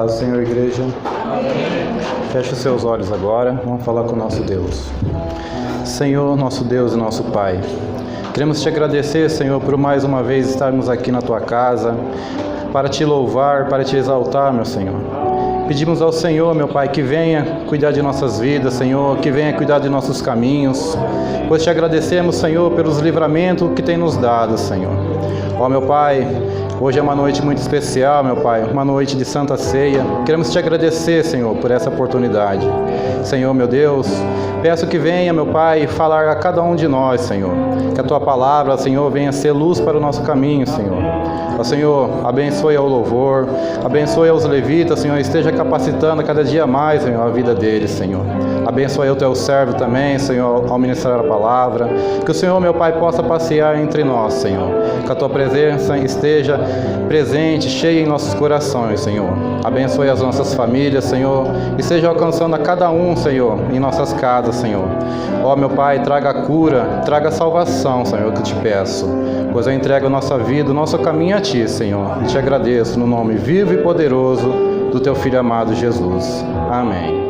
paz, Senhor, igreja. Feche os seus olhos agora, vamos falar com o nosso Deus. Senhor, nosso Deus e nosso Pai, queremos te agradecer, Senhor, por mais uma vez estarmos aqui na tua casa, para te louvar, para te exaltar, meu Senhor. Pedimos ao Senhor, meu Pai, que venha cuidar de nossas vidas, Senhor, que venha cuidar de nossos caminhos, pois te agradecemos, Senhor, pelos livramentos que tem nos dado, Senhor. Ó, meu Pai, hoje é uma noite muito especial, meu Pai, uma noite de Santa Ceia. Queremos te agradecer, Senhor, por essa oportunidade. Senhor, meu Deus, peço que venha, meu Pai, falar a cada um de nós, Senhor. Que a tua palavra, Senhor, venha ser luz para o nosso caminho, Senhor. Ó, Senhor, abençoe ao louvor, abençoe aos levitas, Senhor, esteja capacitando cada dia mais, Senhor, a vida deles, Senhor. Abençoe o teu servo também, Senhor, ao ministrar a palavra. Que o Senhor, meu Pai, possa passear entre nós, Senhor. Que a tua presença esteja presente, cheia em nossos corações, Senhor. Abençoe as nossas famílias, Senhor, e esteja alcançando a cada um, Senhor, em nossas casas, Senhor. Ó, meu Pai, traga cura, traga salvação, Senhor, que eu te peço. Pois eu entrego a nossa vida, o nosso caminho a Ti, Senhor. E te agradeço no nome vivo e poderoso do Teu Filho amado Jesus. Amém.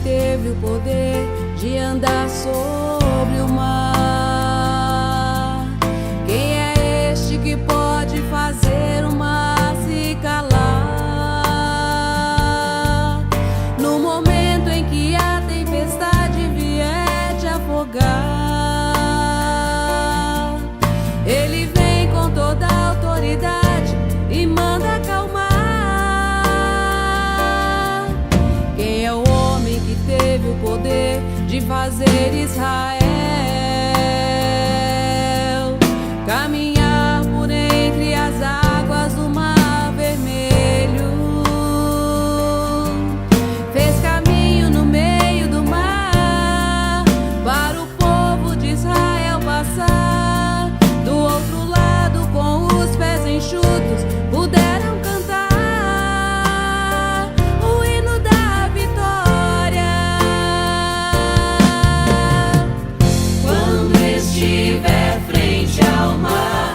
Teve o poder de andar sobre o mar. Quem é este que pode fazer o mar se calar? No momento em que a tempestade vier te afogar, Ele vem com toda a autoridade e manda acalmar. Quem é o que teve o poder de fazer Israel caminhar por entre as águas do Mar Vermelho? Fez caminho no meio do mar para o povo de Israel passar. Do outro lado, com os pés enxutos, puderam cantar o hino da vitória. Estiver frente ao mar,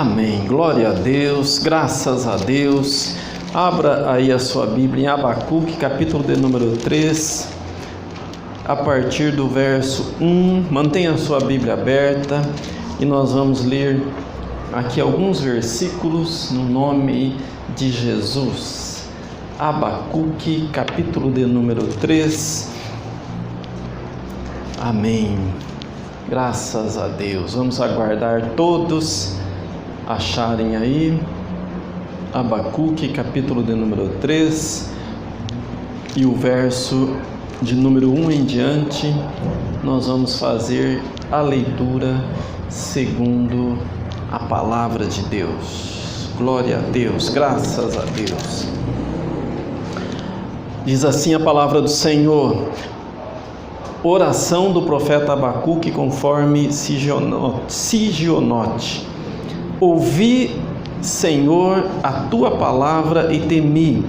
Amém. Glória a Deus, graças a Deus. Abra aí a sua Bíblia em Abacuque, capítulo de número 3, a partir do verso 1. Mantenha a sua Bíblia aberta e nós vamos ler aqui alguns versículos no nome de Jesus. Abacuque, capítulo de número 3. Amém. Graças a Deus. Vamos aguardar todos acharem aí. Abacuque, capítulo de número 3, e o verso de número 1 em diante, nós vamos fazer a leitura segundo a palavra de Deus. Glória a Deus, graças a Deus. Diz assim a palavra do Senhor: oração do profeta Abacuque conforme Sigionote. Ouvi, Senhor, a tua palavra e temi.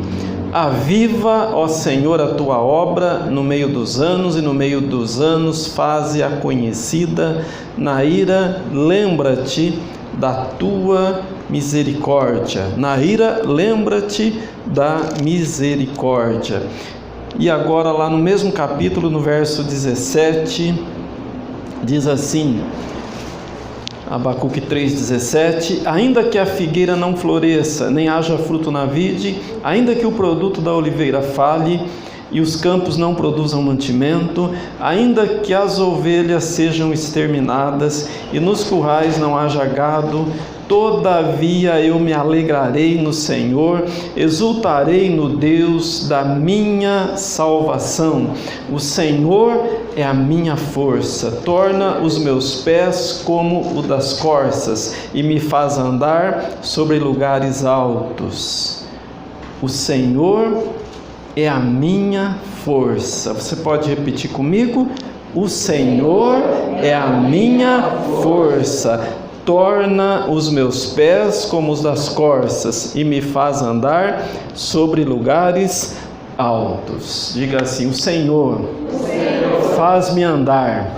Aviva, ó Senhor, a tua obra no meio dos anos, e no meio dos anos faze-a conhecida. Na ira, lembra-te da tua misericórdia. Na ira, lembra-te da misericórdia. E agora, lá no mesmo capítulo, no verso 17, diz assim, Abacuque 3,17: ainda que a figueira não floresça, nem haja fruto na vide, ainda que o produto da oliveira falhe, e os campos não produzam mantimento, ainda que as ovelhas sejam exterminadas, e nos currais não haja gado, todavia eu me alegrarei no Senhor, exultarei no Deus da minha salvação. O Senhor é a minha força, torna os meus pés como o das corças, e me faz andar sobre lugares altos. O Senhor é a minha força. Você pode repetir comigo? O Senhor é a minha força, torna os meus pés como os das corças, e me faz andar sobre lugares altos. Diga assim: o Senhor faz-me andar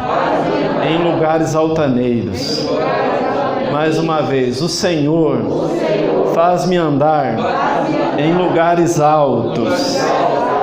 em lugares altaneiros. Mais uma vez: o Senhor faz-me andar em lugares altos.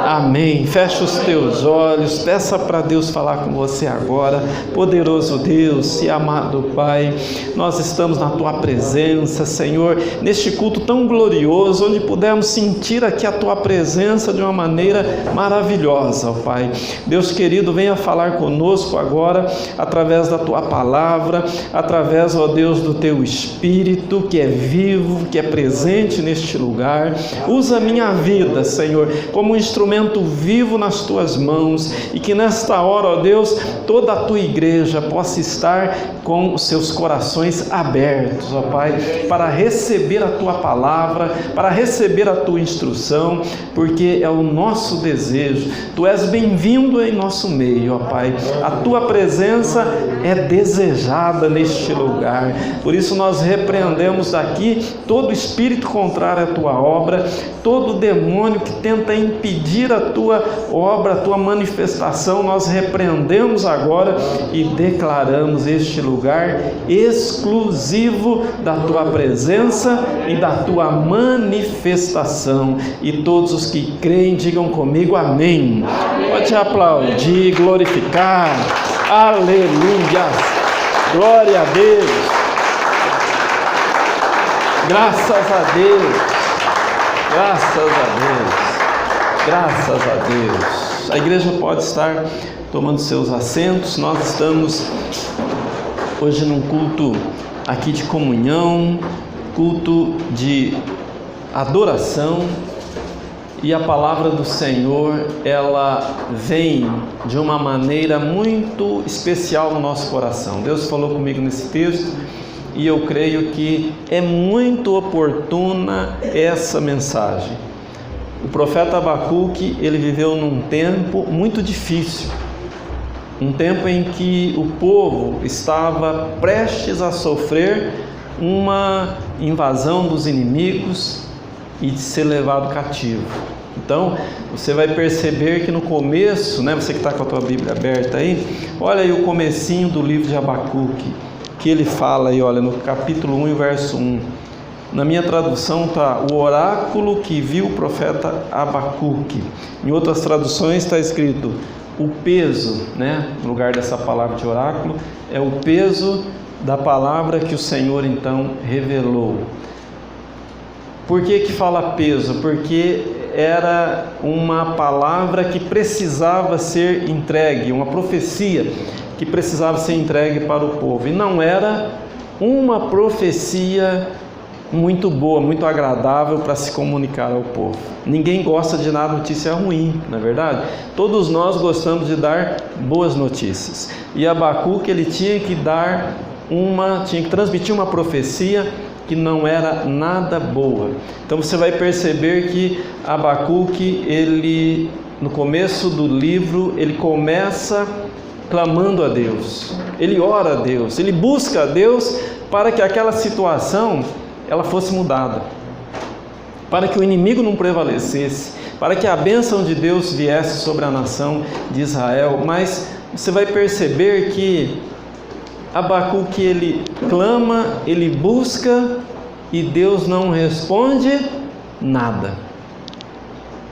Amém. Fecha os teus olhos, peça para Deus falar com você agora. Poderoso Deus e amado Pai, nós estamos na Tua presença, Senhor, neste culto tão glorioso, onde pudemos sentir aqui a Tua presença de uma maneira maravilhosa, ó Pai. Deus querido, venha falar conosco agora, através da Tua palavra, através, ó Deus, do Teu Espírito, que é vivo, que é presente neste lugar. Usa a minha vida, Senhor, como um instrumento vivo nas Tuas mãos, e que nesta hora, ó Deus, toda a Tua igreja possa estar com os seus corações abertos, ó Pai, para receber a Tua palavra, para receber a Tua instrução, porque é o nosso desejo. Tu és bem-vindo em nosso meio, ó Pai. A Tua presença é desejada neste lugar. Por isso nós repreendemos daqui todo espírito contrário à Tua obra, todo demônio que tenta impedir a Tua obra, a Tua manifestação. Nós repreendemos agora e declaramos este lugar exclusivo da Tua presença e da Tua manifestação. E todos os que creem digam comigo amém. Pode aplaudir, glorificar. Aleluia. Glória a Deus. Graças a Deus. Graças a Deus. Graças a Deus. A igreja pode estar tomando seus assentos. Nós estamos hoje num culto aqui de comunhão, culto de adoração, e a palavra do Senhor, ela vem de uma maneira muito especial no nosso coração. Deus falou comigo nesse texto, e eu creio que é muito oportuna essa mensagem. O profeta Abacuque, ele viveu num tempo muito difícil, um tempo em que o povo estava prestes a sofrer uma invasão dos inimigos e de ser levado cativo. Então, você vai perceber que no começo, você que está com a tua Bíblia aberta aí, olha aí o comecinho do livro de Abacuque, que ele fala aí, olha, no capítulo 1 e verso 1. Na minha tradução está o oráculo que viu o profeta Abacuque. Em outras traduções está escrito o peso, né? No lugar dessa palavra de oráculo, é o peso da palavra que o Senhor então revelou. Por que fala peso? Porque era uma palavra que precisava ser entregue, uma profecia que precisava ser entregue para o povo. E não era uma profecia muito boa, muito agradável para se comunicar ao povo. Ninguém gosta de dar notícia ruim, não é verdade? Todos nós gostamos de dar boas notícias. E Abacuque, ele tinha que transmitir uma profecia que não era nada boa. Então você vai perceber que Abacuque, ele, no começo do livro, ele começa clamando a Deus. Ele ora a Deus, ele busca a Deus para que aquela situação ela fosse mudada, para que o inimigo não prevalecesse, para que a bênção de Deus viesse sobre a nação de Israel. Mas você vai perceber que Abacuque, ele clama, ele busca e Deus não responde nada.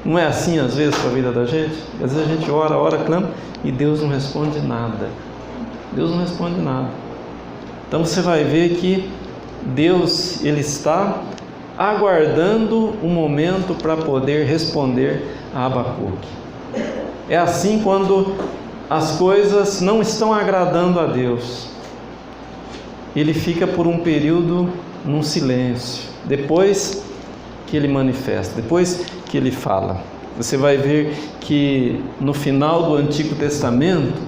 Não é assim às vezes para a vida da gente? Às vezes a gente ora, clama e Deus não responde nada. Deus não responde nada. Então você vai ver que Deus, ele está aguardando um momento para poder responder a Abacuque. É assim quando as coisas não estão agradando a Deus. Ele fica por um período num silêncio, depois que ele manifesta, depois que ele fala. Você vai ver que no final do Antigo Testamento,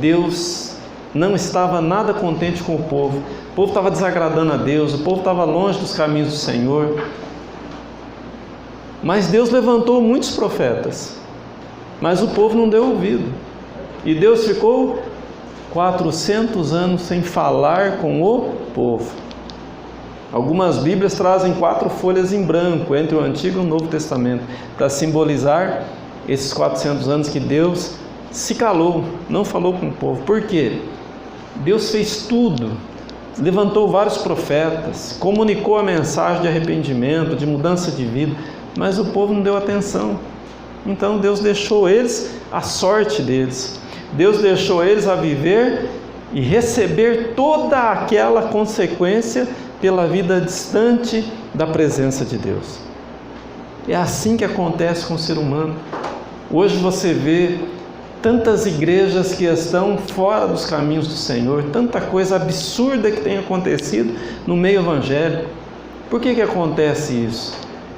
Deus não estava nada contente com o povo estava desagradando a Deus, o povo estava longe dos caminhos do Senhor. Mas Deus levantou muitos profetas, mas o povo não deu ouvido. E Deus ficou 400 anos sem falar com o povo. Algumas Bíblias trazem 4 folhas em branco entre o Antigo e o Novo Testamento, para simbolizar esses 400 anos que Deus se calou, não falou com o povo. Por quê? Deus fez tudo, levantou vários profetas, comunicou a mensagem de arrependimento, de mudança de vida, mas o povo não deu atenção. Então Deus deixou eles a sorte deles. Deus deixou eles a viver e receber toda aquela consequência pela vida distante da presença de Deus. É assim que acontece com o ser humano. Hoje você vê tantas igrejas que estão fora dos caminhos do Senhor, tanta coisa absurda que tem acontecido no meio evangélico. Por que acontece isso?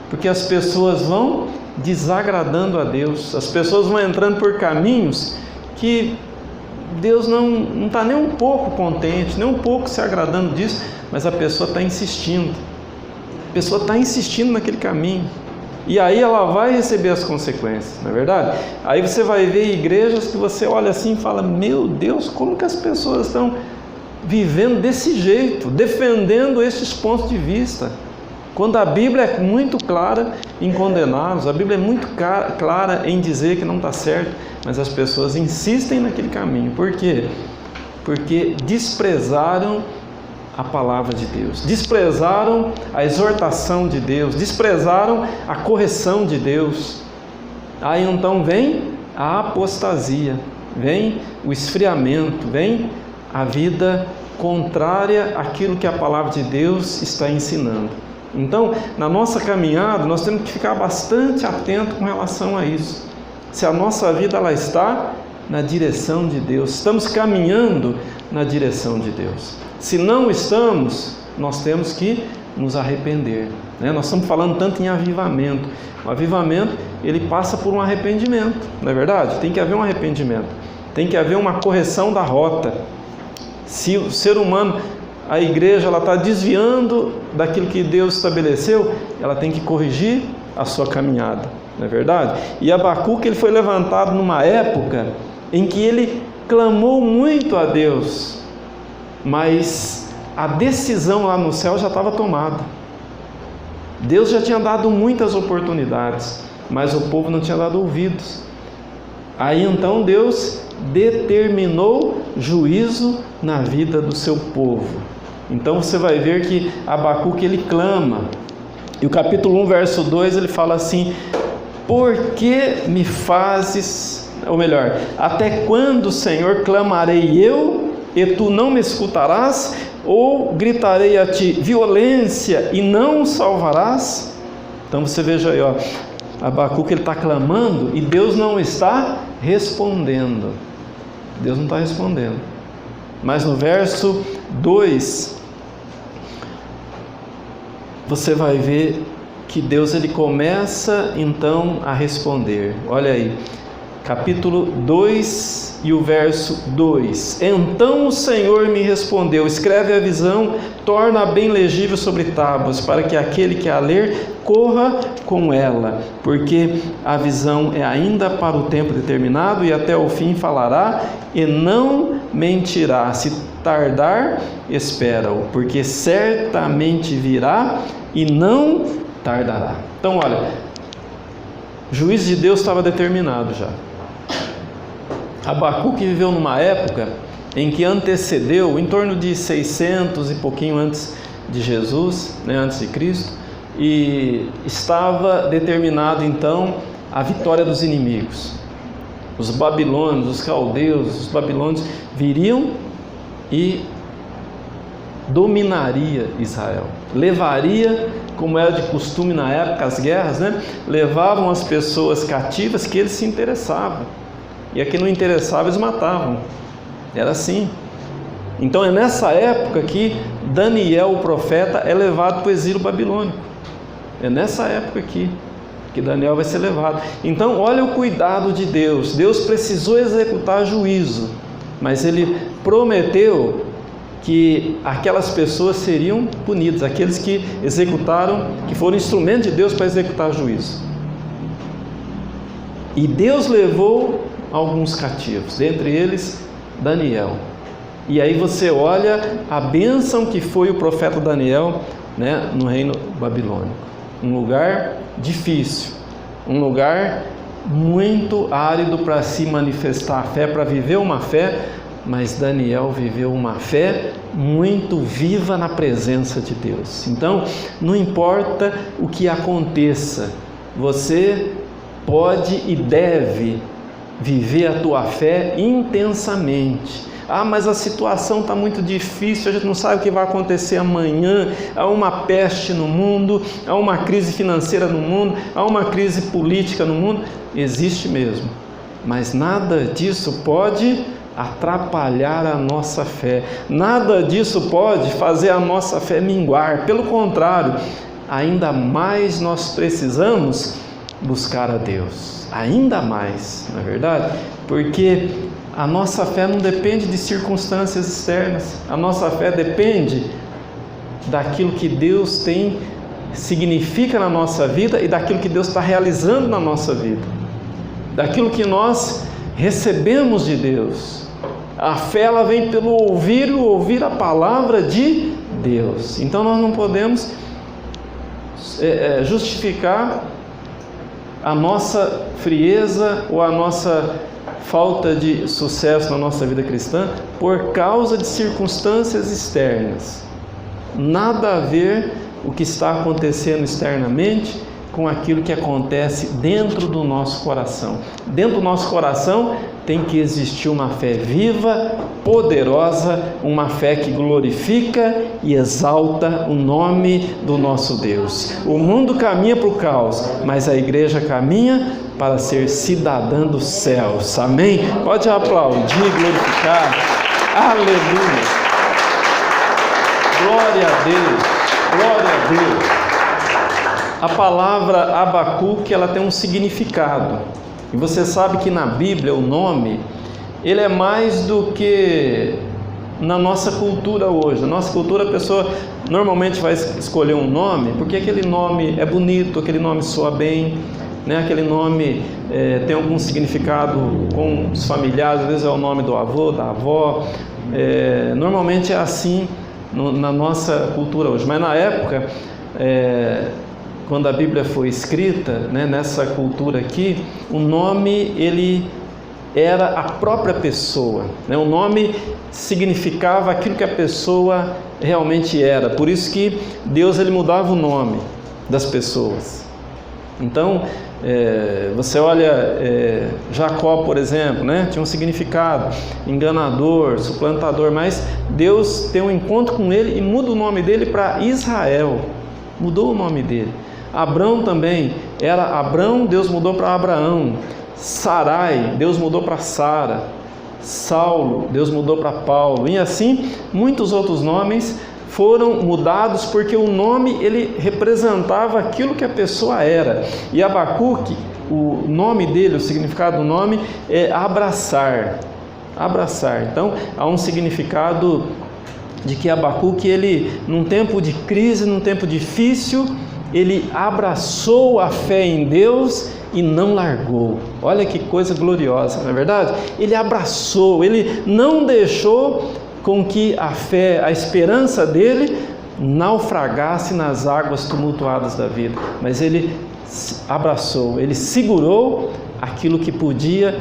Porque as pessoas vão desagradando a Deus, as pessoas vão entrando por caminhos que Deus não está nem um pouco contente, nem um pouco se agradando disso, mas a pessoa está insistindo, naquele caminho. E aí ela vai receber as consequências, não é verdade? Aí você vai ver igrejas que você olha assim e fala: meu Deus, como que as pessoas estão vivendo desse jeito, defendendo esses pontos de vista, quando a Bíblia é muito clara em condená-los, a Bíblia é muito clara em dizer que não está certo, mas as pessoas insistem naquele caminho. Por quê? Porque desprezaram a palavra de Deus, desprezaram a exortação de Deus, desprezaram a correção de Deus. Aí então vem a apostasia, vem o esfriamento, vem a vida contrária àquilo que a palavra de Deus está ensinando. Então, na nossa caminhada, nós temos que ficar bastante atento com relação a isso. Se a nossa vida ela está na direção de Deus, estamos caminhando na direção de Deus. Se não estamos, nós temos que nos arrepender, né? Nós estamos falando tanto em avivamento. O avivamento, ele passa por um arrependimento, não é verdade? Tem que haver um arrependimento, tem que haver uma correção da rota. Se o ser humano, a igreja, ela está desviando daquilo que Deus estabeleceu, ela tem que corrigir a sua caminhada, não é verdade? E Abacuque, ele foi levantado numa época em que ele clamou muito a Deus, mas a decisão lá no céu já estava tomada. Deus já tinha dado muitas oportunidades, mas o povo não tinha dado ouvidos. Aí então Deus determinou juízo na vida do seu povo. Então você vai ver que Abacuque ele clama. E o capítulo 1, verso 2, ele fala assim: por que me fazes, ou melhor, até quando, Senhor, clamarei eu e tu não me escutarás? Ou gritarei a ti violência e não o salvarás? Então você veja aí, ó, Abacuque ele está clamando e Deus não está respondendo. Deus não está respondendo. Mas no verso 2, você vai ver que Deus ele começa então a responder. Olha aí, capítulo 2 e o verso 2. Então o Senhor me respondeu: escreve a visão, torna bem legível sobre tábuas, para que aquele que a ler corra com ela, porque a visão é ainda para o tempo determinado, e até o fim falará e não mentirá. Se tardar, espera-o, porque certamente virá e não tardará. Então olha, o juízo de Deus estava determinado já. Abacuque viveu numa época em que antecedeu, em torno de 600 e pouquinho antes de Jesus, antes de Cristo, e estava determinado então a vitória dos inimigos. Os babilônios, os caldeus, os babilônios viriam e dominaria Israel, levaria, como era de costume na época, as guerras, levavam as pessoas cativas que eles se interessavam, e a que não interessava eles matavam, era assim. Então é nessa época que Daniel, o profeta, é levado para o exílio babilônico, é nessa época aqui que Daniel vai ser levado. Então olha o cuidado de Deus. Deus precisou executar juízo, mas Ele prometeu que aquelas pessoas seriam punidas, aqueles que executaram, que foram instrumento de Deus para executar juízo. E Deus levou alguns cativos, dentre eles Daniel. E aí você olha a bênção que foi o profeta Daniel, no reino babilônico. Um lugar difícil, um lugar muito árido para se manifestar a fé, para viver uma fé, mas Daniel viveu uma fé muito viva na presença de Deus. Então, não importa o que aconteça, você pode e deve viver a tua fé intensamente. Mas a situação está muito difícil, a gente não sabe o que vai acontecer amanhã, há uma peste no mundo, há uma crise financeira no mundo, há uma crise política no mundo. Existe mesmo, mas nada disso pode atrapalhar a nossa fé, nada disso pode fazer a nossa fé minguar. Pelo contrário, ainda mais nós precisamos buscar a Deus, ainda mais, não é verdade? Porque a nossa fé não depende de circunstâncias externas, a nossa fé depende daquilo que Deus significa na nossa vida e daquilo que Deus está realizando na nossa vida, daquilo que nós recebemos de Deus. A fé ela vem pelo ouvir a palavra de Deus. Então nós não podemos justificar a nossa frieza ou a nossa falta de sucesso na nossa vida cristã por causa de circunstâncias externas. Nada a ver o que está acontecendo externamente com aquilo que acontece dentro do nosso coração. Dentro do nosso coração tem que existir uma fé viva, poderosa, uma fé que glorifica e exalta o nome do nosso Deus. O mundo caminha para o caos, mas a igreja caminha para ser cidadã dos céus. Amém? Pode aplaudir, glorificar. Aleluia! Glória a Deus! Glória a Deus! A palavra Abacuque, ela tem um significado. E você sabe que na Bíblia o nome, ele é mais do que na nossa cultura hoje. Na nossa cultura a pessoa normalmente vai escolher um nome porque aquele nome é bonito, aquele nome soa bem, aquele nome tem algum significado com os familiares, às vezes é o nome do avô, da avó. Normalmente é assim na nossa cultura hoje, mas na época, quando a Bíblia foi escrita, nessa cultura aqui, o nome ele era a própria pessoa, né? O nome significava aquilo que a pessoa realmente era. Por isso que Deus ele mudava o nome das pessoas. Então, você olha Jacó, por exemplo, né? Tinha um significado, enganador, suplantador, mas Deus tem um encontro com ele e muda o nome dele para Israel, mudou o nome dele. Abrão também, era Abrão, Deus mudou para Abraão. Sarai, Deus mudou para Sara. Saulo, Deus mudou para Paulo. E assim, muitos outros nomes foram mudados porque o nome ele representava aquilo que a pessoa era. E Abacuque, o nome dele, o significado do nome é abraçar. Abraçar. Então, há um significado de que Abacuque, ele, num tempo de crise, num tempo difícil, ele abraçou a fé em Deus e não largou. Olha que coisa gloriosa, não é verdade? Ele abraçou, ele não deixou com que a fé, a esperança dele naufragasse nas águas tumultuadas da vida, mas ele abraçou, ele segurou aquilo que podia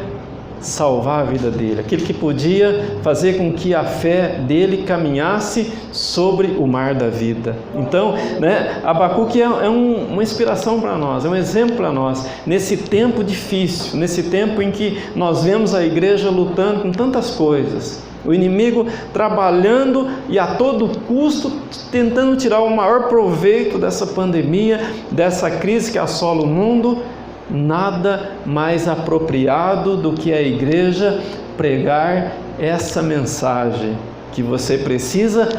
salvar a vida dele, aquilo que podia fazer com que a fé dele caminhasse sobre o mar da vida. Então, né, Abacuque é uma inspiração para nós, é um exemplo para nós, nesse tempo difícil, nesse tempo em que nós vemos a igreja lutando com tantas coisas, o inimigo trabalhando e a todo custo tentando tirar o maior proveito dessa pandemia, dessa crise que assola o mundo. Nada mais apropriado do que a igreja pregar essa mensagem, que você precisa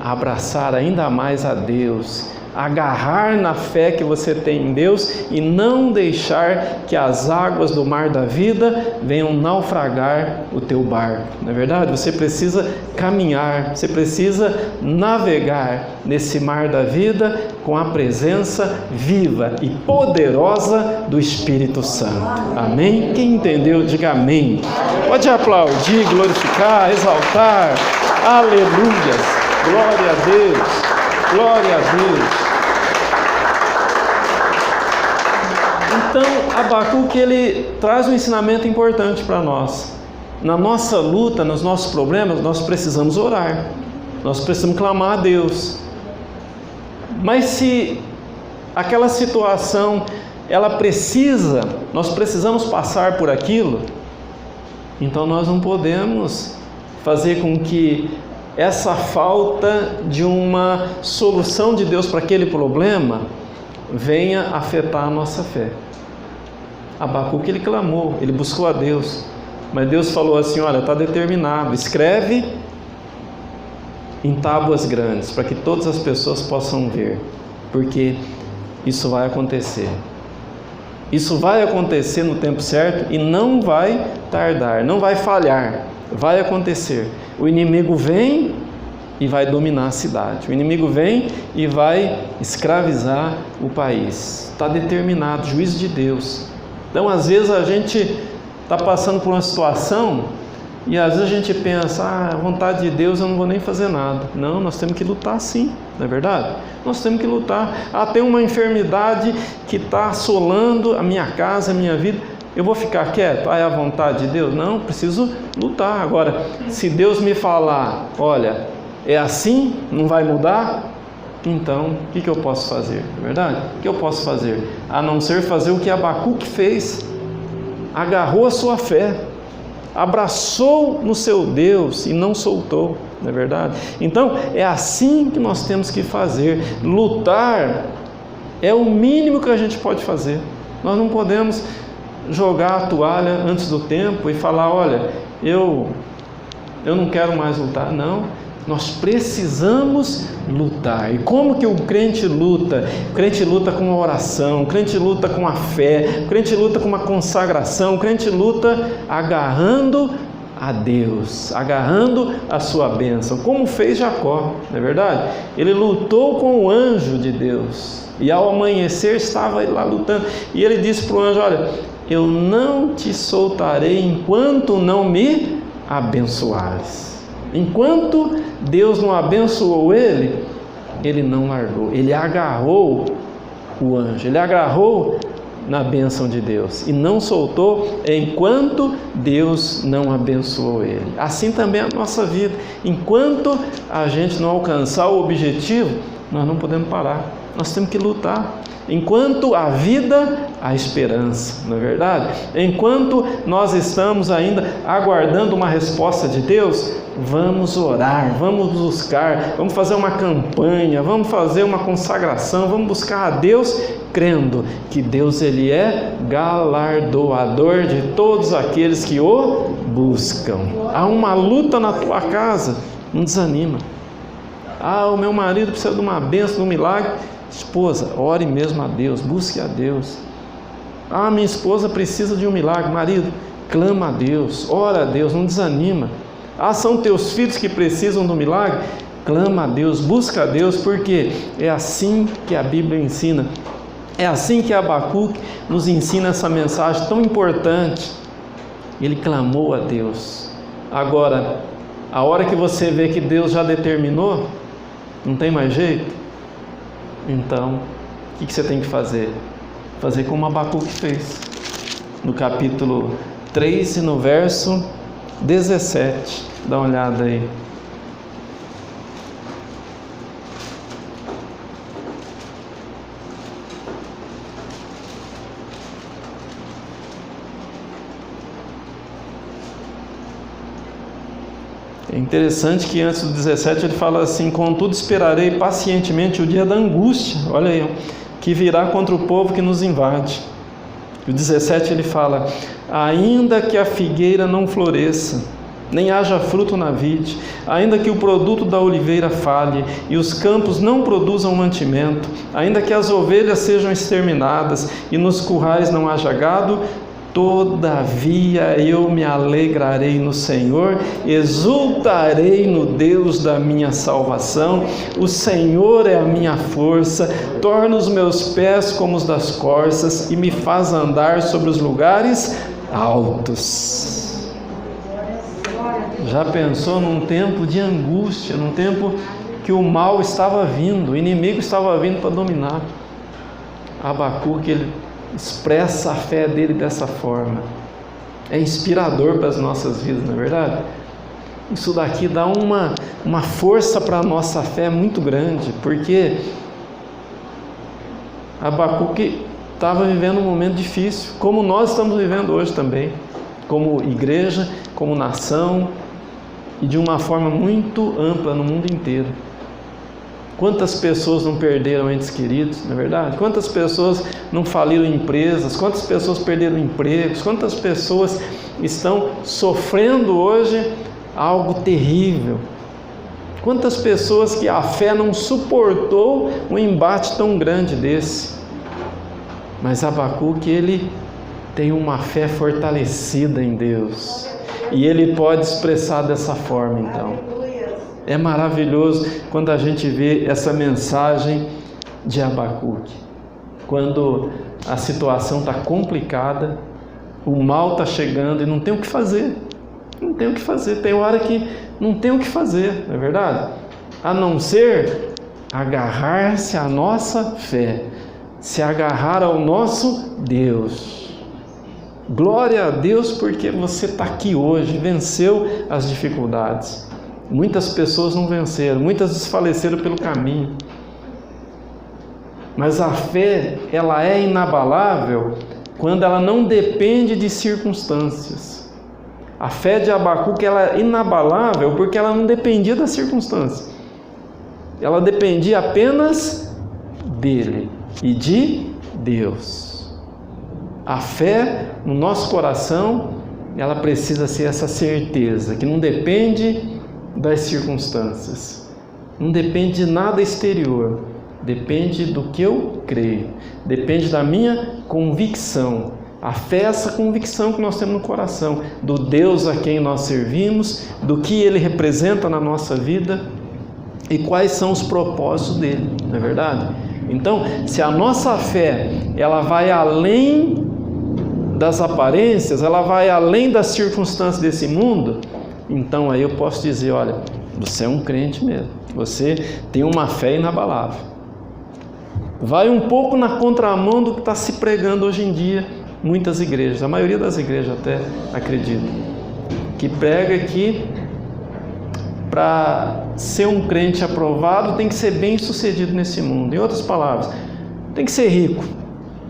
abraçar ainda mais a Deus, agarrar na fé que você tem em Deus e não deixar que as águas do mar da vida venham naufragar o teu barco. Não é verdade? Você precisa caminhar, você precisa navegar nesse mar da vida com a presença viva e poderosa do Espírito Santo. Amém? Quem entendeu, diga amém. Pode aplaudir, glorificar, exaltar. Aleluias. Glória a Deus. Glória a Deus. Então, Abacuque ele traz um ensinamento importante para nós. Na nossa luta, nos nossos problemas, nós precisamos orar. Nós precisamos clamar a Deus. Mas se aquela situação, nós precisamos passar por aquilo, então nós não podemos fazer com que essa falta de uma solução de Deus para aquele problema venha afetar a nossa fé. Abacuque ele clamou, ele buscou a Deus, mas Deus falou assim: olha, está determinado, escreve em tábuas grandes, para que todas as pessoas possam ver, porque isso vai acontecer. Isso vai acontecer no tempo certo e não vai tardar, não vai falhar, vai acontecer. O inimigo vem e vai dominar a cidade. O inimigo vem e vai escravizar o país. Está determinado, juízo de Deus. Então, às vezes a gente está passando por uma situação e às vezes a gente pensa: a vontade de Deus, eu não vou nem fazer nada. Não, nós temos que lutar sim, não é verdade? Nós temos que lutar. Tem uma enfermidade que está assolando a minha casa, a minha vida. Eu vou ficar quieto? É a vontade de Deus? Não, preciso lutar. Agora, se Deus me falar: olha, é assim, não vai mudar, então o que eu posso fazer? Não é verdade? O que eu posso fazer? A não ser fazer o que Abacuque fez. Agarrou a sua fé, abraçou no seu Deus e não soltou, não é verdade? Então, é assim que nós temos que fazer. Lutar é o mínimo que a gente pode fazer. Nós não podemos jogar a toalha antes do tempo e falar: olha, eu não quero mais lutar. Não, nós precisamos lutar. E como que o crente luta? O crente luta com a oração, o crente luta com a fé, o crente luta com uma consagração, o crente luta agarrando a Deus, agarrando a sua bênção, como fez Jacó, não é verdade? Ele lutou com o anjo de Deus e ao amanhecer estava lá lutando, e ele disse para o anjo: olha, eu não te soltarei enquanto não me abençoares. Enquanto Deus não abençoou ele, ele não largou, ele agarrou o anjo, ele agarrou na bênção de Deus e não soltou enquanto Deus não abençoou ele. Assim também é a nossa vida. Enquanto a gente não alcançar o objetivo, nós não podemos parar. Nós temos que lutar. Enquanto a vida, a esperança, não é verdade? Enquanto nós estamos ainda aguardando uma resposta de Deus, vamos orar, vamos buscar, vamos fazer uma campanha, vamos fazer uma consagração, vamos buscar a Deus, crendo que Deus ele é galardoador de todos aqueles que o buscam. Há uma luta na tua casa, não desanima. O meu marido precisa de uma bênção, de um milagre. Esposa, ore mesmo a Deus, busque a Deus. Minha esposa precisa de um milagre. Marido, clama a Deus, ora a Deus, não desanima. São teus filhos que precisam do milagre. Clama a Deus, busca a Deus, porque é assim que a Bíblia ensina. É assim que Abacuque nos ensina essa mensagem tão importante. Ele clamou a Deus. Agora, a hora que você vê que Deus já determinou, não tem mais jeito, então, o que você tem que fazer? Fazer como Abacuque fez. No capítulo 3 e no verso 17. Dá uma olhada aí. É interessante que antes do 17 ele fala assim: contudo esperarei pacientemente o dia da angústia, olha aí, que virá contra o povo que nos invade. E o 17 ele fala: ainda que a figueira não floresça, nem haja fruto na vide, ainda que o produto da oliveira falhe e os campos não produzam mantimento, ainda que as ovelhas sejam exterminadas e nos currais não haja gado, todavia eu me alegrarei no Senhor, exultarei no Deus da minha salvação. O Senhor é a minha força, torna os meus pés como os das corças e me faz andar sobre os lugares altos. Já pensou num tempo de angústia, num tempo que o mal estava vindo, o inimigo estava vindo para dominar? Abacuque, ele expressa a fé dele dessa forma. É inspirador para as nossas vidas, não é verdade? Isso daqui dá uma força para a nossa fé muito grande, porque Abacuque estava vivendo um momento difícil, como nós estamos vivendo hoje também, como igreja, como nação, e de uma forma muito ampla no mundo inteiro. Quantas pessoas não perderam entes queridos, não é verdade? Quantas pessoas não faliram empresas? Quantas pessoas perderam empregos? Quantas pessoas estão sofrendo hoje algo terrível? Quantas pessoas que a fé não suportou um embate tão grande desse? Mas Abacuque, ele tem uma fé fortalecida em Deus, e ele pode expressar dessa forma. Então é maravilhoso quando a gente vê essa mensagem de Abacuque. Quando a situação está complicada, o mal está chegando e não tem o que fazer. Não tem o que fazer. Tem hora que não tem o que fazer, não é verdade? A não ser agarrar-se à nossa fé, se agarrar ao nosso Deus. Glória a Deus, porque você está aqui hoje, venceu as dificuldades. Muitas pessoas não venceram, muitas desfaleceram pelo caminho. Mas a fé, ela é inabalável quando ela não depende de circunstâncias. A fé de Abacuque, ela é inabalável porque ela não dependia das circunstâncias. Ela dependia apenas dele e de Deus. A fé no nosso coração, ela precisa ser essa certeza que não depende das circunstâncias, não depende de nada exterior, depende do que eu creio, depende da minha convicção. A fé é essa convicção que nós temos no coração, do Deus a quem nós servimos, do que Ele representa na nossa vida e quais são os propósitos dele, não é verdade? Então, se a nossa fé, ela vai além das aparências, ela vai além das circunstâncias desse mundo, então aí eu posso dizer, olha, você é um crente mesmo, você tem uma fé inabalável. vai um pouco na contramão do que está se pregando hoje em dia, muitas igrejas, a maioria das igrejas até acredita, que prega que para ser um crente aprovado tem que ser bem sucedido nesse mundo. Em outras palavras, tem que ser rico,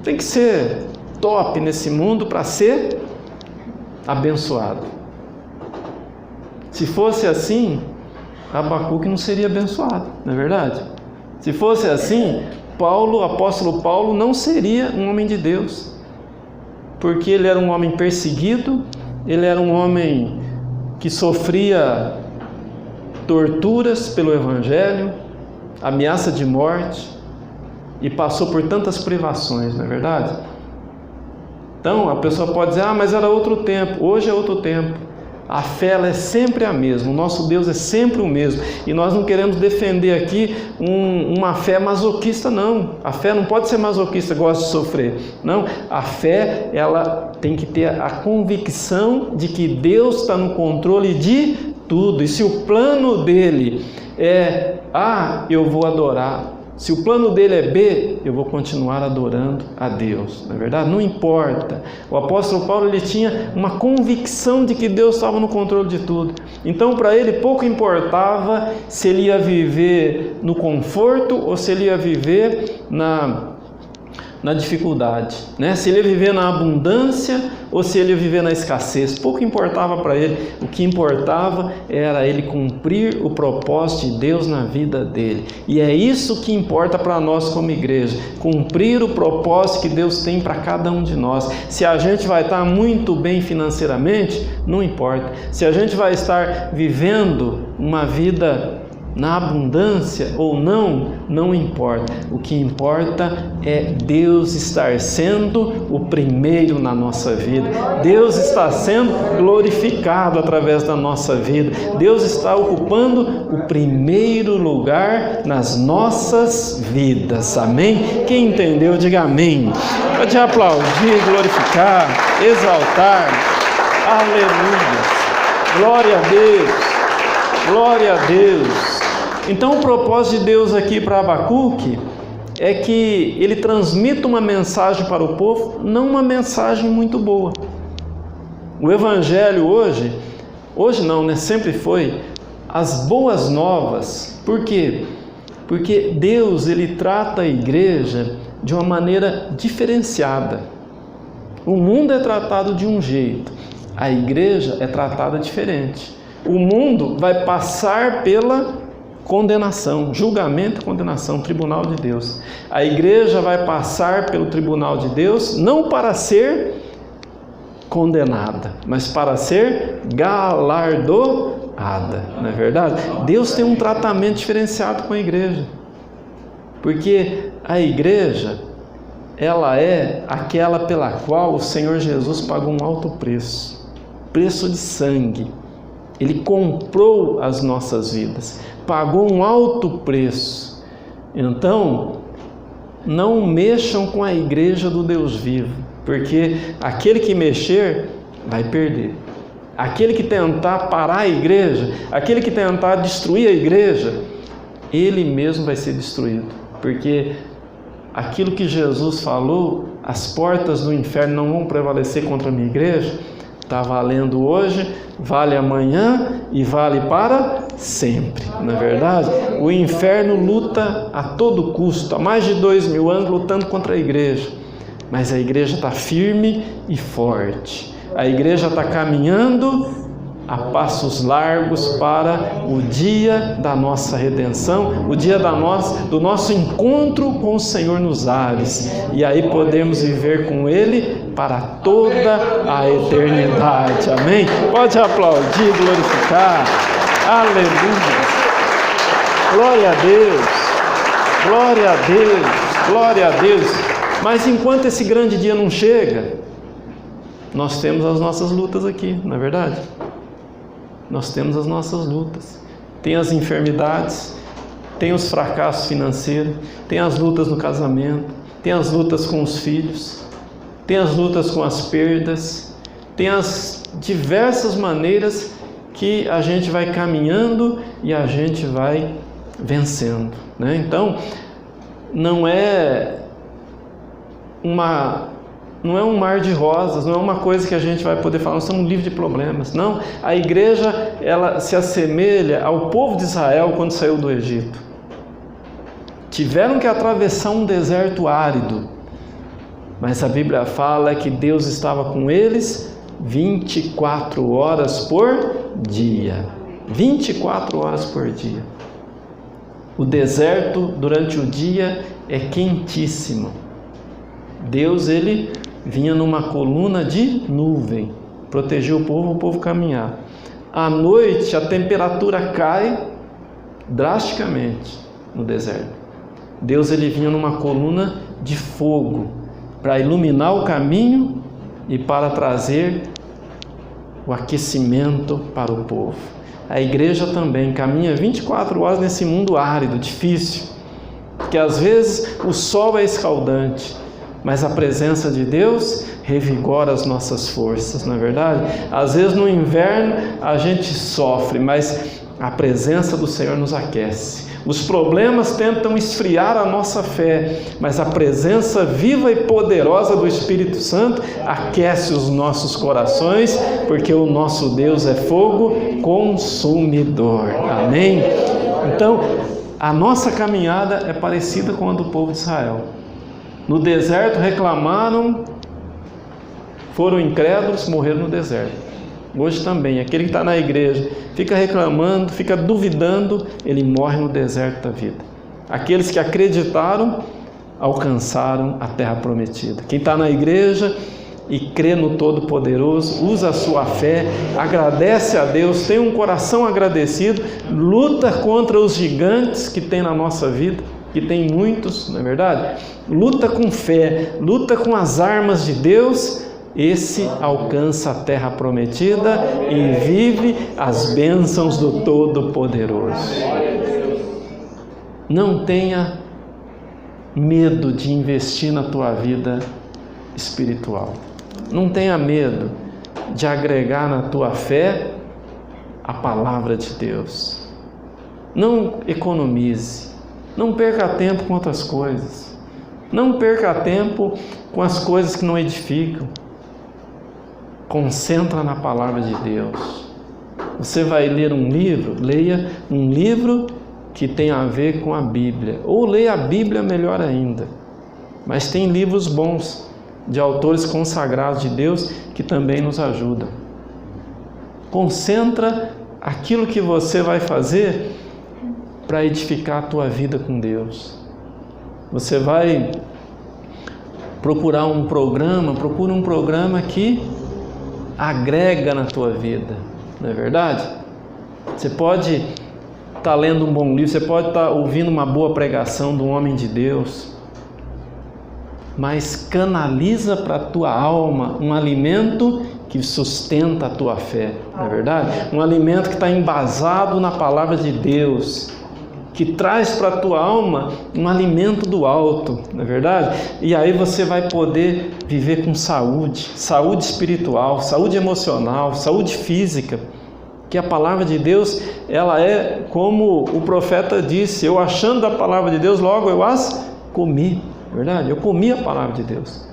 tem que ser top nesse mundo para ser abençoado. Se fosse assim, Abacuque não seria abençoado, não é verdade? Se fosse assim, o apóstolo Paulo não seria um homem de Deus, porque ele era um homem perseguido, ele era um homem que sofria torturas pelo Evangelho, ameaça de morte, e passou por tantas privações, não é verdade? Então a pessoa pode dizer, mas era outro tempo. Hoje é outro tempo. A fé ela é sempre a mesma, o nosso Deus é sempre o mesmo, e nós não queremos defender aqui uma fé masoquista, não. A fé não pode ser masoquista, gosta de sofrer, não. A fé ela tem que ter a convicção de que Deus está no controle de tudo, e se o plano dele é A, eu vou adorar. Se o plano dele é B, eu vou continuar adorando a Deus, não é verdade? Não importa. O apóstolo Paulo ele tinha uma convicção de que Deus estava no controle de tudo. Então para ele pouco importava se ele ia viver no conforto ou se ele ia viver na dificuldade, né? Se ele ia viver na abundância ou se ele ia viver na escassez, pouco importava para ele. O que importava era ele cumprir o propósito de Deus na vida dele, e é isso que importa para nós como igreja, cumprir o propósito que Deus tem para cada um de nós. Se a gente vai estar muito bem financeiramente, não importa. Se a gente vai estar vivendo uma vida na abundância ou não, não importa. O que importa é Deus estar sendo o primeiro na nossa vida. Deus está sendo glorificado através da nossa vida. Deus está ocupando o primeiro lugar nas nossas vidas. Amém? Quem entendeu, diga amém. Pode aplaudir, glorificar, exaltar. Aleluia. Glória a Deus. Glória a Deus. Então o propósito de Deus aqui para Abacuque é que ele transmita uma mensagem para o povo, não uma mensagem muito boa. O Evangelho hoje não, né? Sempre foi as boas novas. Por quê? Porque Deus ele trata a igreja de uma maneira diferenciada. O mundo é tratado de um jeito, a igreja é tratada diferente. O mundo vai passar pela condenação, julgamento e condenação, tribunal de Deus. A igreja vai passar pelo tribunal de Deus não para ser condenada, mas para ser galardoada, não é verdade? Deus tem um tratamento diferenciado com a igreja, porque a igreja ela é aquela pela qual o Senhor Jesus pagou um alto preço, preço de sangue. Ele comprou as nossas vidas, pagou um alto preço. Então, não mexam com a igreja do Deus vivo, porque aquele que mexer vai perder. Aquele que tentar parar a igreja, aquele que tentar destruir a igreja, ele mesmo vai ser destruído, porque aquilo que Jesus falou, as portas do inferno não vão prevalecer contra a minha igreja, está valendo hoje, vale amanhã e vale para sempre, não é verdade? O inferno luta a todo custo, há mais de 2000 anos lutando contra a igreja, mas a igreja está firme e forte. A igreja está caminhando a passos largos para o dia da nossa redenção, o dia do nosso encontro com o Senhor nos ares, e aí podemos viver com Ele para toda a eternidade. Amém? Pode aplaudir, glorificar. Aleluia. Glória a Deus. Glória a Deus. Glória a Deus. Mas enquanto esse grande dia não chega, nós temos as nossas lutas aqui, não é verdade? Nós temos as nossas lutas. Tem as enfermidades, tem os fracassos financeiros, tem as lutas no casamento, tem as lutas com os filhos, tem as lutas com as perdas, tem as diversas maneiras que a gente vai caminhando e a gente vai vencendo, né? Então, não é um mar de rosas, não é uma coisa que a gente vai poder falar, nós estamos livres de problemas. Não, a igreja, ela se assemelha ao povo de Israel quando saiu do Egito. Tiveram que atravessar um deserto árido, mas a Bíblia fala que Deus estava com eles 24 horas por dia. 24 horas por dia. O deserto durante o dia é quentíssimo. Deus, ele vinha numa coluna de nuvem, protegeu o povo caminhar. À noite a temperatura cai drasticamente no deserto. Deus, ele vinha numa coluna de fogo para iluminar o caminho e para trazer o aquecimento para o povo. A igreja também caminha 24 horas nesse mundo árido, difícil, porque às vezes o sol é escaldante, mas a presença de Deus revigora as nossas forças, não é verdade? Às vezes no inverno a gente sofre, mas a presença do Senhor nos aquece. Os problemas tentam esfriar a nossa fé, mas a presença viva e poderosa do Espírito Santo aquece os nossos corações, porque o nosso Deus é fogo consumidor. Amém? Então, a nossa caminhada é parecida com a do povo de Israel. No deserto reclamaram, foram incrédulos, morreram no deserto. Hoje também, aquele que está na igreja, fica reclamando, fica duvidando, ele morre no deserto da vida. Aqueles que acreditaram, alcançaram a terra prometida. Quem está na igreja e crê no Todo-Poderoso, usa a sua fé, agradece a Deus, tem um coração agradecido, luta contra os gigantes que tem na nossa vida, que tem muitos, não é verdade? Luta com fé, luta com as armas de Deus. Esse alcança a terra prometida e vive as bênçãos do Todo-Poderoso. Não tenha medo de investir na tua vida espiritual. Não tenha medo de agregar na tua fé a palavra de Deus. Não economize. Não perca tempo com outras coisas. Não perca tempo com as coisas que não edificam. Concentra na palavra de Deus. Você vai ler um livro, leia um livro que tem a ver com a Bíblia, ou leia a Bíblia, melhor ainda. Mas tem livros bons, de autores consagrados de Deus, que também nos ajudam. Concentra aquilo que você vai fazer para edificar a tua vida com Deus. Você vai procurar um programa, procura um programa que agrega na tua vida, não é verdade? Você pode estar lendo um bom livro, você pode estar ouvindo uma boa pregação de um homem de Deus, mas canaliza para a tua alma um alimento que sustenta a tua fé, não é verdade? Um alimento que está embasado na palavra de Deus, que traz para a tua alma um alimento do alto, não é verdade? E aí você vai poder viver com saúde, saúde espiritual, saúde emocional, saúde física, que a palavra de Deus, ela é como o profeta disse, eu achando a palavra de Deus, logo eu as comi, verdade? Eu comi a palavra de Deus.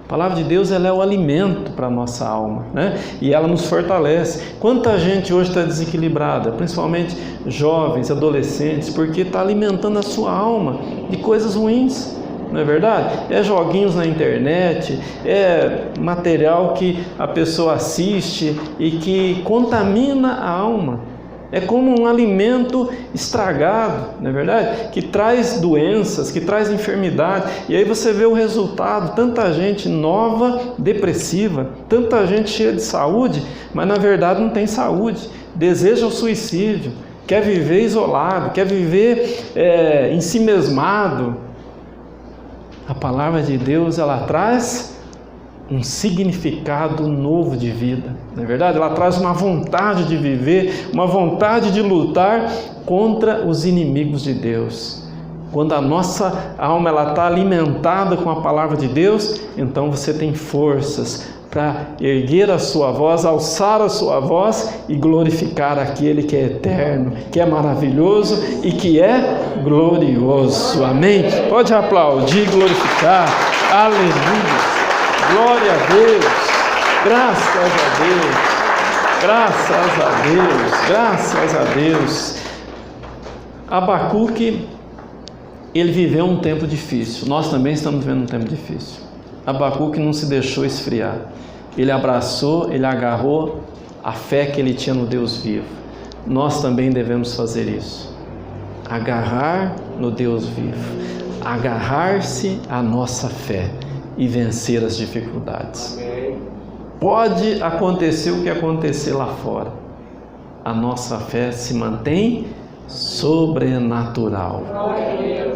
A palavra de Deus, ela é o alimento para a nossa alma, né? E ela nos fortalece. Quanta gente hoje está desequilibrada, principalmente jovens, adolescentes, porque está alimentando a sua alma de coisas ruins, não é verdade? É joguinhos na internet, é material que a pessoa assiste e que contamina a alma. É como um alimento estragado, não é verdade? Que traz doenças, que traz enfermidade. E aí você vê o resultado, tanta gente nova, depressiva, tanta gente cheia de saúde, mas na verdade não tem saúde. Deseja o suicídio, quer viver isolado, quer viver ensimesmado. A palavra de Deus, ela traz um significado novo de vida, não é verdade? Ela traz uma vontade de viver, uma vontade de lutar contra os inimigos de Deus. Quando a nossa alma está alimentada com a palavra de Deus, então você tem forças para erguer a sua voz, alçar a sua voz e glorificar aquele que é eterno, que é maravilhoso e que é glorioso. Amém? Pode aplaudir, glorificar. Aleluia. Glória a Deus. Graças a Deus. Graças a Deus. Graças a Deus. Abacuque, ele viveu um tempo difícil. Nós também estamos vivendo um tempo difícil. Abacuque não se deixou esfriar. Ele abraçou, ele agarrou a fé que ele tinha no Deus vivo. Nós também devemos fazer isso. Agarrar no Deus vivo. Agarrar-se à nossa fé e vencer as dificuldades. Pode acontecer o que acontecer lá fora. A nossa fé se mantém sobrenatural.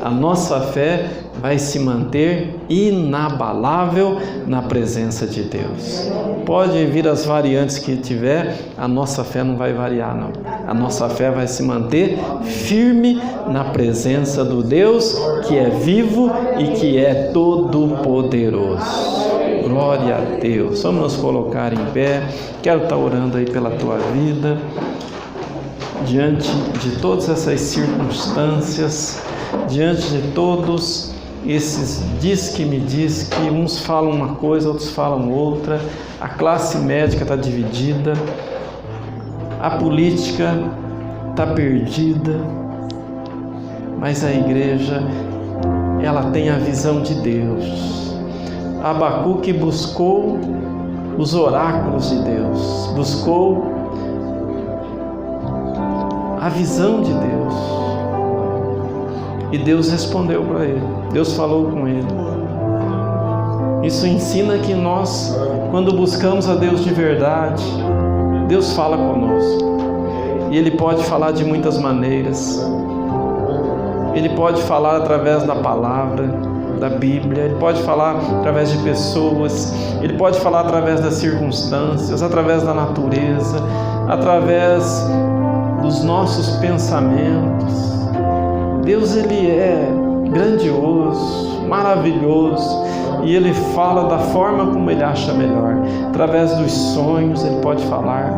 A nossa fé vai se manter inabalável na presença de Deus. Pode vir as variantes que tiver, a nossa fé não vai variar, não. A nossa fé vai se manter firme na presença do Deus que é vivo e que é todo-poderoso. Glória a Deus. Vamos nos colocar em pé. Quero estar orando aí pela tua vida. Diante de todas essas circunstâncias, diante de todos esses diz que me diz que uns falam uma coisa, outros falam outra, a classe médica está dividida, a política está perdida, mas a igreja, ela tem a visão de Deus. Abacuque buscou os oráculos de Deus, buscou a visão de Deus, e Deus respondeu para ele, Deus falou com ele. Isso ensina que nós, quando buscamos a Deus de verdade, Deus fala conosco, e Ele pode falar de muitas maneiras. Ele pode falar através da palavra, da Bíblia, Ele pode falar através de pessoas, Ele pode falar através das circunstâncias, através da natureza, através dos nossos pensamentos. Deus, Ele é grandioso, maravilhoso, e Ele fala da forma como Ele acha melhor. Através dos sonhos Ele pode falar.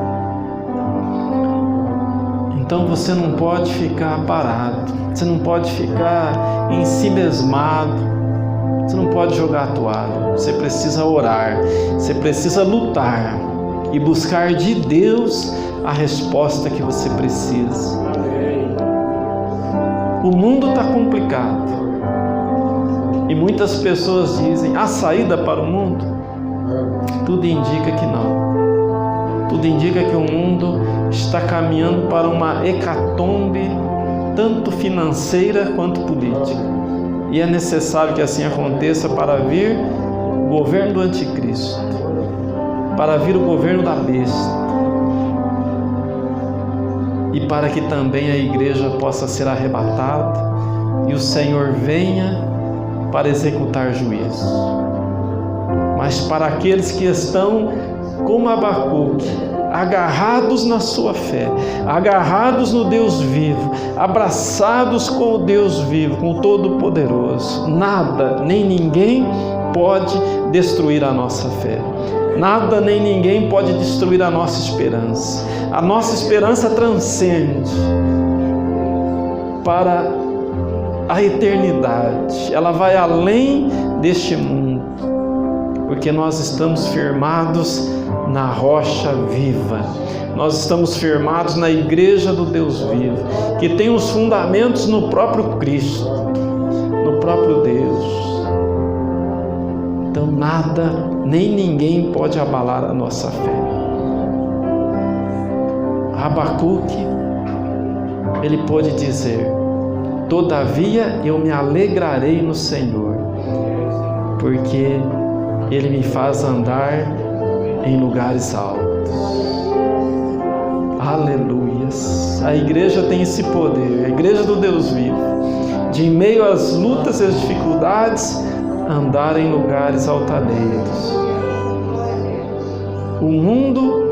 Então você não pode ficar parado, você não pode ficar ensimesmado, você não pode jogar a toalha. Você precisa orar, você precisa lutar e buscar de Deus a resposta que você precisa. O mundo está complicado e muitas pessoas dizem: há saída para o mundo? Tudo indica que não. Tudo indica que o mundo está caminhando para uma hecatombe, tanto financeira quanto política, e é necessário que assim aconteça para vir o governo do anticristo, para vir o governo da besta, e para que também a igreja possa ser arrebatada e o Senhor venha para executar juízo. Mas para aqueles que estão como Abacuque, agarrados na sua fé, agarrados no Deus vivo, abraçados com o Deus vivo, com o Todo-Poderoso, nada nem ninguém pode destruir a nossa fé. Nada nem ninguém pode destruir a nossa esperança. A nossa esperança transcende para a eternidade. Ela vai além deste mundo, porque nós estamos firmados na rocha viva. Nós estamos firmados na igreja do Deus vivo, que tem os fundamentos no próprio Cristo, no próprio Deus. Então nada, nem ninguém pode abalar a nossa fé. Abacuque, ele pôde dizer: todavia eu me alegrarei no Senhor, porque Ele me faz andar em lugares altos. Aleluias! A igreja tem esse poder, a igreja do Deus vivo, de em meio às lutas e às dificuldades, andar em lugares altaneiros. O mundo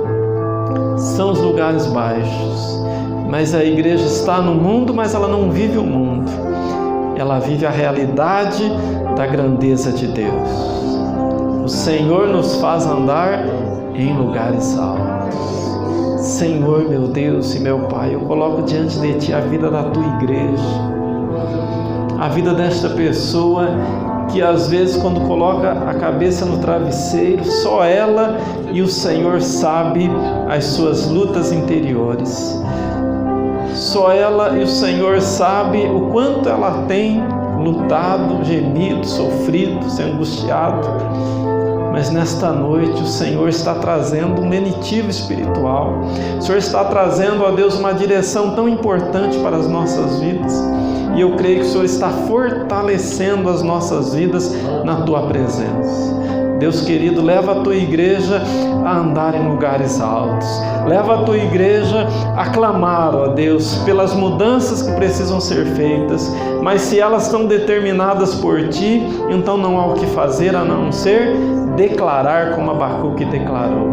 são os lugares baixos, mas a igreja está no mundo, mas ela não vive o mundo. Ela vive a realidade da grandeza de Deus. O Senhor nos faz andar em lugares altos. Senhor, meu Deus e meu Pai, eu coloco diante de Ti a vida da Tua igreja, a vida desta pessoa que às vezes quando coloca a cabeça no travesseiro, só ela e o Senhor sabe as suas lutas interiores. Só ela e o Senhor sabe o quanto ela tem lutado, gemido, sofrido, se angustiado. Mas nesta noite o Senhor está trazendo um lenitivo espiritual. O Senhor está trazendo, ó Deus, uma direção tão importante para as nossas vidas. E eu creio que o Senhor está fortalecendo as nossas vidas na Tua presença. Deus querido, leva a Tua igreja a andar em lugares altos. Leva a Tua igreja a clamar, ó Deus, pelas mudanças que precisam ser feitas. Mas se elas estão determinadas por Ti, então não há o que fazer a não ser declarar como Abacuque declarou.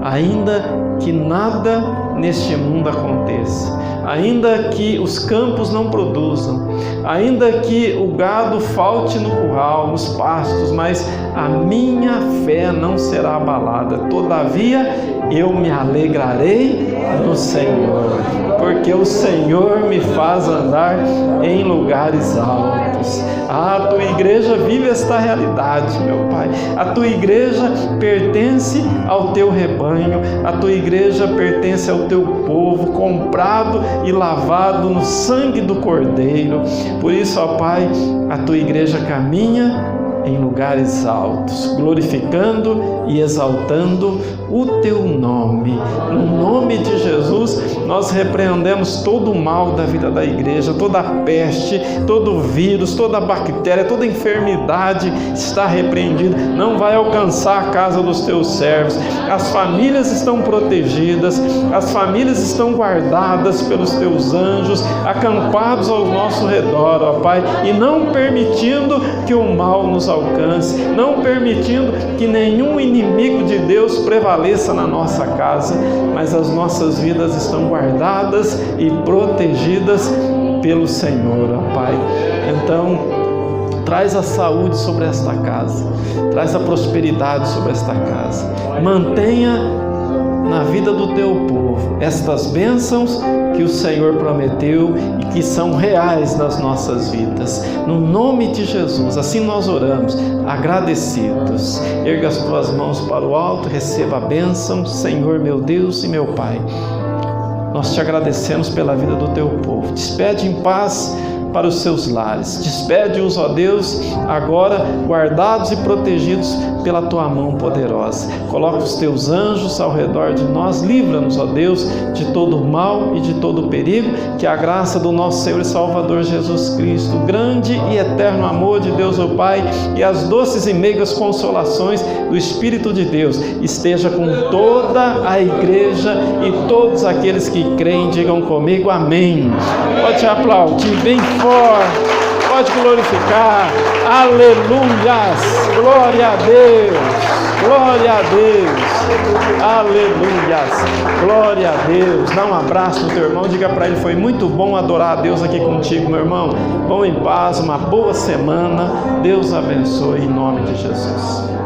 Ainda que nada neste mundo aconteça, ainda que os campos não produzam, ainda que o gado falte no curral, nos pastos, mas a minha fé não será abalada. Todavia eu me alegrarei no Senhor, porque o Senhor me faz andar em lugares altos. A Tua igreja vive esta realidade, meu Pai. A Tua igreja pertence ao Teu rebanho, a Tua igreja pertence ao Teu povo, comprado e lavado no sangue do Cordeiro. Por isso, ó Pai, a Tua igreja caminha em lugares altos, glorificando e exaltando o Teu nome. No nome de Jesus, nós repreendemos todo o mal da vida da igreja, toda a peste, todo o vírus, toda a bactéria, toda a enfermidade está repreendida, não vai alcançar a casa dos Teus servos. As famílias estão protegidas, as famílias estão guardadas pelos Teus anjos, acampados ao nosso redor, ó Pai, e não permitindo que o mal nos alcance, não permitindo que nenhum inimigo de Deus prevaleça na nossa casa, mas as nossas vidas estão guardadas e protegidas pelo Senhor, ó Pai. Então, traz a saúde sobre esta casa, traz a prosperidade sobre esta casa, mantenha na vida do Teu povo estas bênçãos que o Senhor prometeu e que são reais nas nossas vidas. No nome de Jesus, assim nós oramos, agradecidos. Erga as Tuas mãos para o alto, receba a bênção, Senhor meu Deus e meu Pai. Nós Te agradecemos pela vida do Teu povo. Despede em paz para os seus lares. Despede-os, ó Deus, agora guardados e protegidos pela Tua mão poderosa. Coloca os Teus anjos ao redor de nós. Livra-nos, ó Deus, de todo mal e de todo perigo. Que a graça do nosso Senhor e Salvador Jesus Cristo, o grande e eterno amor de Deus, o Pai, e as doces e meigas consolações do Espírito de Deus esteja com toda a igreja e todos aqueles que creem. Digam comigo, amém. Pode aplaudir bem forte, pode glorificar, aleluias, glória a Deus, glória a Deus, aleluias, glória a Deus. Dá um abraço no teu irmão, diga para ele, foi muito bom adorar a Deus aqui contigo, meu irmão. Vão em paz, uma boa semana, Deus abençoe em nome de Jesus.